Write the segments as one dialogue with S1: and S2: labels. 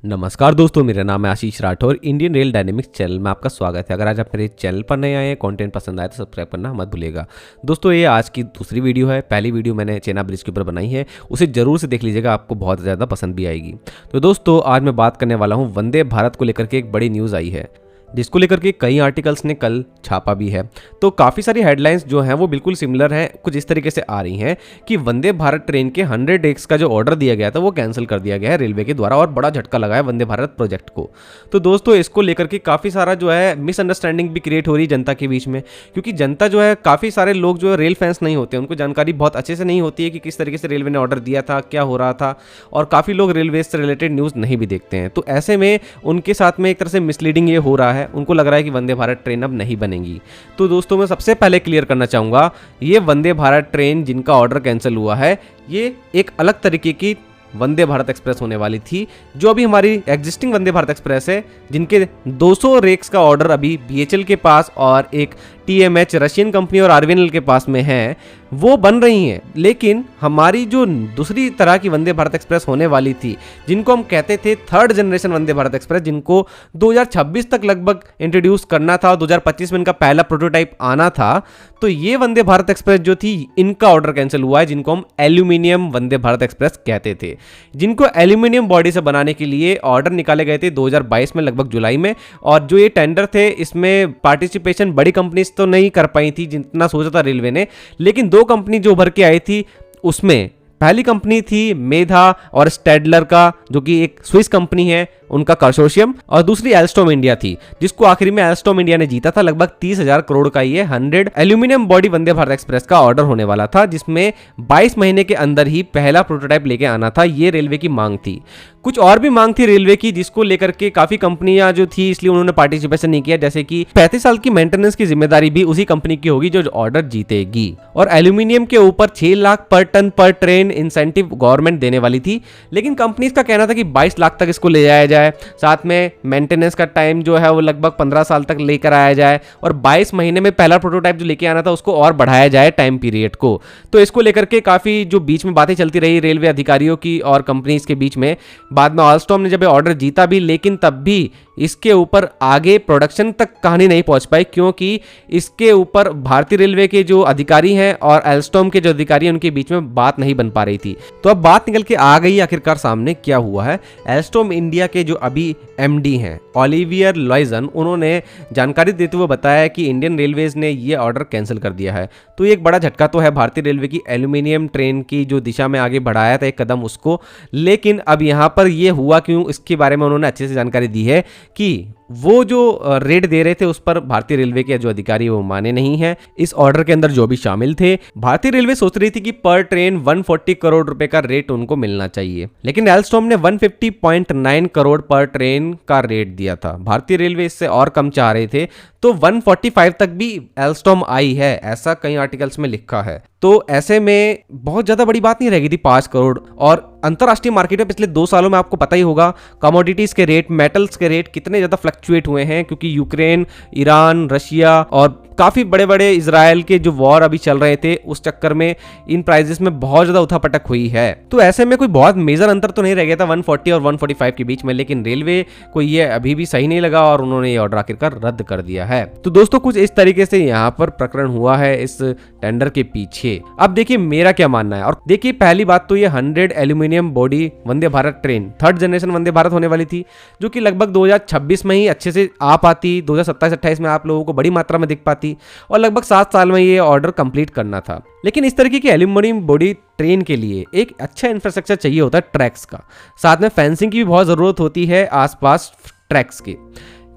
S1: नमस्कार दोस्तों, मेरा नाम है Ashish Rathore. Indian rail dynamics channel में आपका स्वागत है। अगर आज आप मेरे चैनल पर नए आए हैं, कंटेंट पसंद आए तो सब्सक्राइब करना मत भूलिएगा। दोस्तों, ये आज की दूसरी वीडियो है। पहली वीडियो मैंने चेनाब ब्रिज के ऊपर बनाई है, उसे जरूर से देख लीजिएगा, आपको बहुत ज़्यादा पसंद भी आएगी। तो दोस्तों, आज मैं बात करने वाला हूँ वंदे भारत को लेकर के एक बड़ी न्यूज़ आई है, जिसको लेकर के कई आर्टिकल्स ने कल छापा भी है। तो काफ़ी सारी हेडलाइंस जो हैं वो बिल्कुल सिमिलर हैं, कुछ इस तरीके से आ रही हैं कि वंदे भारत ट्रेन के 100 एक्स का जो ऑर्डर दिया गया था वो कैंसिल कर दिया गया है रेलवे के द्वारा, और बड़ा झटका लगा है वंदे भारत प्रोजेक्ट को। तो दोस्तों, इसको लेकर के काफ़ी सारा जो है मिसअंडरस्टैंडिंग भी क्रिएट हो रही है जनता के बीच में, क्योंकि जनता जो है, काफ़ी सारे लोग जो है रेल फैंस नहीं होते, उनको जानकारी बहुत अच्छे से नहीं होती है कि किस तरीके से रेलवे ने ऑर्डर दिया था, क्या हो रहा था, और काफ़ी लोग रेलवे से रिलेटेड न्यूज़ नहीं भी देखते हैं। तो ऐसे में उनके साथ में एक तरह से मिसलीडिंग ये हो रहा है, उनको लग रहा है कि वंदे भारत ट्रेन अब नहीं बनेगी। तो दोस्तों, मैं सबसे पहले क्लियर करना चाहूँगा, ये वंदे भारत ट्रेन जिनका ऑर्डर कैंसिल हुआ है, ये एक अलग तरीके की वंदे भारत एक्सप्रेस होने वाली थी। जो अभी हमारी एग्जिस्टिंग वंदे भारत एक्सप्रेस है, जिनके 200 रेक्स का ऑर्डर अभी बीएचएल के पास और एक टीएमएच रशियन कंपनी और आरवीएनएल के पास में है, वो बन रही हैं। लेकिन हमारी जो दूसरी तरह की वंदे भारत एक्सप्रेस होने वाली थी, जिनको हम कहते थे third generation Vande Bharat express, जिनको 2026 तक लगभग इंट्रोड्यूस करना था और 2025 में इनका पहला प्रोटोटाइप आना था, तो ये वंदे भारत एक्सप्रेस जो थी, इनका ऑर्डर कैंसिल हुआ है, जिनको हम एल्यूमिनियम वंदे भारत एक्सप्रेस कहते थे। जिनको एल्यूमिनियम बॉडी से बनाने के लिए ऑर्डर निकाले गए थे 2022 में, लगभग जुलाई में, और जो ये टेंडर थे, इसमें पार्टिसिपेशन बड़ी कंपनी तो नहीं कर पाई थी जितना सोचा था रेलवे ने। लेकिन दो कंपनी जो उभर के आई थी, उसमें पहली कंपनी थी मेधा और स्टैडलर का, जो कि एक स्विस कंपनी है, उनका कंसोर्शियम, और दूसरी एल्स्टॉम इंडिया थी, जिसको आखिरी में एल्स्टॉम इंडिया ने जीता था। लगभग 30,000 करोड़ का ये 100 aluminium body Vande Bharat express का ऑर्डर होने वाला था, जिसमें 22 महीने के अंदर ही पहला प्रोटोटाइप लेके आना था। ये रेलवे की मांग थी। कुछ और भी मांग थी रेलवे की, जिसको लेकर के काफी कंपनियां जो थी, इसलिए उन्होंने पार्टिसिपेशन नहीं किया, जैसे कि 35 साल की मेंटेनेंस की जिम्मेदारी भी उसी कंपनी की होगी जो ऑर्डर जीतेगी। और एल्यूमिनियम के ऊपर 6 लाख पर टन पर ट्रेन इंसेंटिव गवर्नमेंट देने वाली थी, लेकिन कंपनीज का कहना था कि 22 लाख तक इसको ले जाया जाए, साथ में मेंटेनेंस का टाइम जो है वो लगभग 15 साल तक लेकर आया जाए, और 22 महीने में पहला प्रोटोटाइप जो लेके आना था उसको और बढ़ाया जाए टाइम पीरियड को। तो इसको लेकर के काफी जो बीच में बातें चलती रही रेलवे अधिकारियों की और कंपनीज के बीच में। बाद में ऑलस्टॉम ने जब ऑर्डर जीता भी, लेकिन तब भी इसके ऊपर आगे प्रोडक्शन तक कहानी नहीं पहुंच पाई, क्योंकि इसके ऊपर भारतीय रेलवे के जो अधिकारी हैं और एल्स्टॉम के जो अधिकारी हैं, उनके बीच में बात नहीं बन पा रही थी। तो अब बात निकल के आ गई आखिरकार सामने, क्या हुआ है। एल्स्टॉम इंडिया के जो अभी एमडी हैं ओलिवियर लॉयजन, उन्होंने जानकारी देते हुए बताया कि इंडियन रेलवेज ने ये ऑर्डर कैंसिल कर दिया है। तो ये एक बड़ा झटका तो है भारतीय रेलवे की एल्यूमिनियम ट्रेन की जो दिशा में आगे बढ़ाया था एक कदम उसको। लेकिन अब यहाँ पर ये हुआ क्यों, इसके बारे में उन्होंने अच्छे से जानकारी दी है कि वो जो रेट दे रहे थे उस पर भारतीय रेलवे के जो अधिकारी वो माने नहीं हैं। इस ऑर्डर के अंदर जो भी शामिल थे, भारतीय रेलवे सोच रही थी कि पर ट्रेन 140 करोड़ रुपए का रेट उनको मिलना चाहिए, लेकिन एल्स्टॉम ने 150.9 करोड़ पर ट्रेन का रेट दिया था। भारतीय रेलवे इससे और कम चाह रहे थे, तो 145 तक भी एल्स्टॉम आई है, ऐसा कई आर्टिकल्स में लिखा है। तो ऐसे में बहुत ज्यादा बड़ी बात नहीं रह गई थी 5 करोड़। और अंतरराष्ट्रीय मार्केट में पिछले 2 सालों में आपको पता ही होगा कमोडिटीज के रेट, मेटल्स के रेट कितने ज्यादा फ्लक्चुएट हुए हैं, क्योंकि यूक्रेन, ईरान, रशिया और काफी बड़े बड़े इजराइल के जो वॉर अभी चल रहे थे, उस चक्कर में इन प्राइजेस में बहुत ज्यादा उठापटक हुई है। तो ऐसे में कोई बहुत मेजर अंतर तो नहीं रह गया था 140 और 145 के बीच में, लेकिन रेलवे को ये अभी भी सही नहीं लगा और उन्होंने ये ऑर्डर आखिरकार रद्द कर दिया है। तो दोस्तों, कुछ इस तरीके से यहाँ पर प्रकरण हुआ है इस टेंडर के पीछे। अब देखिए मेरा क्या मानना है। और देखिए, पहली बात तो ये 100 aluminium body Vande Bharat train third generation Vande Bharat होने वाली थी, जो कि लगभग 2026 में ही अच्छे से आ पाती, 2027-28 में आप लोगों को बड़ी मात्रा में दिख पाती, और लगभग 7 साल में ये ऑर्डर कंप्लीट करना था। लेकिन इस तरीके की एल्यूमिनियम बॉडी ट्रेन के लिए एक अच्छा इंफ्रास्ट्रक्चर चाहिए होता है ट्रैक्स का, साथ में फेंसिंग की भी बहुत जरूरत होती है आसपास ट्रैक्स के।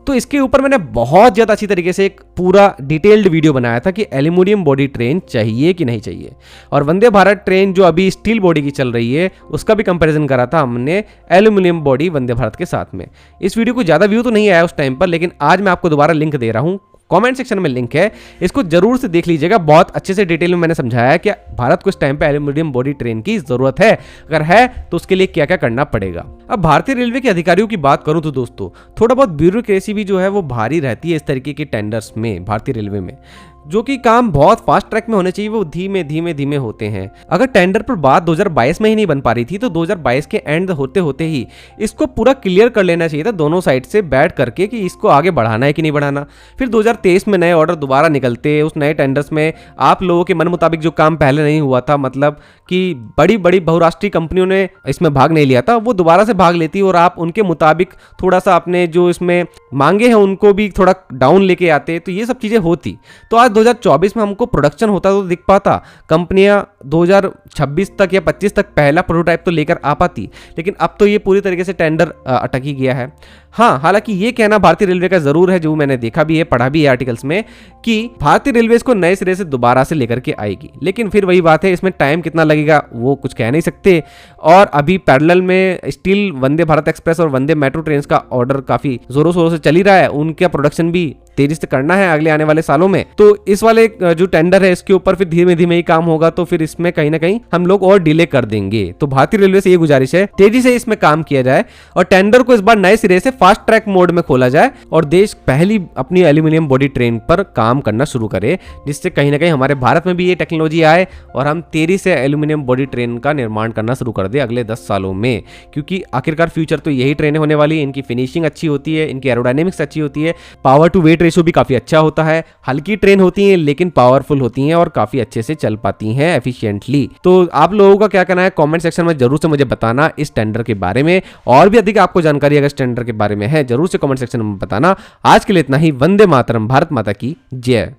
S1: तो इसके ऊपर मैंने बहुत ज़्यादा अच्छी तरीके से एक पूरा डिटेल्ड वीडियो बनाया था कि एल्यूमिनियम बॉडी ट्रेन चाहिए कि नहीं चाहिए, और वंदे भारत ट्रेन जो अभी स्टील बॉडी की चल रही है उसका भी कंपैरिजन करा था हमने एल्यूमिनियम बॉडी वंदे भारत के साथ में। इस वीडियो को ज़्यादा व्यू तो नहीं आया उस टाइम पर, लेकिन आज मैं आपको दोबारा लिंक दे रहा हूँ, कमेंट सेक्शन में लिंक है, इसको जरूर से देख लीजिएगा। बहुत अच्छे से डिटेल में मैंने समझाया है कि भारत को इस टाइम पे एल्यूमिनियम बॉडी ट्रेन की जरूरत है, अगर है तो उसके लिए क्या क्या करना पड़ेगा। अब भारतीय रेलवे के अधिकारियों की बात करूं तो दोस्तों, थोड़ा बहुत ब्यूरोक्रेसी भी जो है वो भारी रहती है इस तरीके के टेंडर्स में भारतीय रेलवे में। जो कि काम बहुत फास्ट ट्रैक में होने चाहिए वो धीमे धीमे धीमे होते हैं। अगर टेंडर पर बात 2022 में ही नहीं बन पा रही थी तो 2022 के एंड होते होते ही इसको पूरा क्लियर कर लेना चाहिए था दोनों साइड से बैठ करके कि इसको आगे बढ़ाना है कि नहीं बढ़ाना। फिर 2023 में नए ऑर्डर दोबारा निकलते, उस नए टेंडर्स में आप लोगों के मन मुताबिक जो काम पहले नहीं हुआ था, मतलब कि बड़ी बड़ी बहुराष्ट्रीय कंपनियों ने इसमें भाग नहीं लिया था, वो दोबारा से भाग लेती और आप उनके मुताबिक थोड़ा सा अपने जो इसमें मांगे हैं उनको भी थोड़ा डाउन लेके आते, तो ये सब चीज़ें होती। तो आज 2024 में हमको प्रोडक्शन होता तो दिख पाता, कंपनियां 2026 तक या 25 तक पहला प्रोटोटाइप तो लेकर आ पाती, लेकिन अब तो ये पूरी तरीके से टेंडर अटक ही गया है। हाँ, हालांकि ये कहना भारतीय रेलवे का जरूर है, जो मैंने देखा भी है, पढ़ा भी है आर्टिकल्स में, कि भारतीय रेलवे इसको नए सिरे से दोबारा से लेकर के आएगी। लेकिन फिर वही बात है, इसमें टाइम कितना लगेगा वो कुछ कह नहीं सकते। और अभी पैरेलल में स्टिल वंदे भारत एक्सप्रेस और वंदे मेट्रो ट्रेन का ऑर्डर काफी जोरों शोरों से चल ही रहा है, उनका प्रोडक्शन भी तेजी से करना है अगले आने वाले सालों में। तो इस वाले जो टेंडर है इसके ऊपर फिर धीमे धीमे ही काम होगा, तो फिर इसमें कहीं ना कहीं हम लोग और डिले कर देंगे। तो भारतीय रेलवे से ये गुजारिश है तेजी से इसमें काम किया जाए और टेंडर को इस बार नए सिरे से फास्ट ट्रैक मोड में खोला जाए और देश पहली अपनी एल्यूमिनियम बॉडी ट्रेन पर काम करना शुरू करे, जिससे कहीं ना कहीं हमारे भारत में भी ये टेक्नोलॉजी आए और हम तेजी से एल्यूमिनियम बॉडी ट्रेन का निर्माण करना शुरू कर दे अगले 10 सालों में। क्योंकि आखिरकार फ्यूचर तो यही ट्रेनें होने वाली है, इनकी फिनिशिंग अच्छी होती है, इनकी एरोडायनेमिक्स अच्छी होती है, पावर टू वेट रेशियो भी काफी अच्छा होता है, हल्की ट्रेन होती हैं लेकिन पावरफुल होती हैं और काफी अच्छे से चल पाती हैं एफिशिएंटली। तो आप लोगों का क्या कहना है कमेंट सेक्शन में जरूर से मुझे बताना इस टेंडर के बारे में, और भी अधिक आपको जानकारी अगर इस टेंडर के बारे में है जरूर से कमेंट सेक्शन में बताना। आज के लिए इतना ही। वंदे मातरम, भारत माता की जय।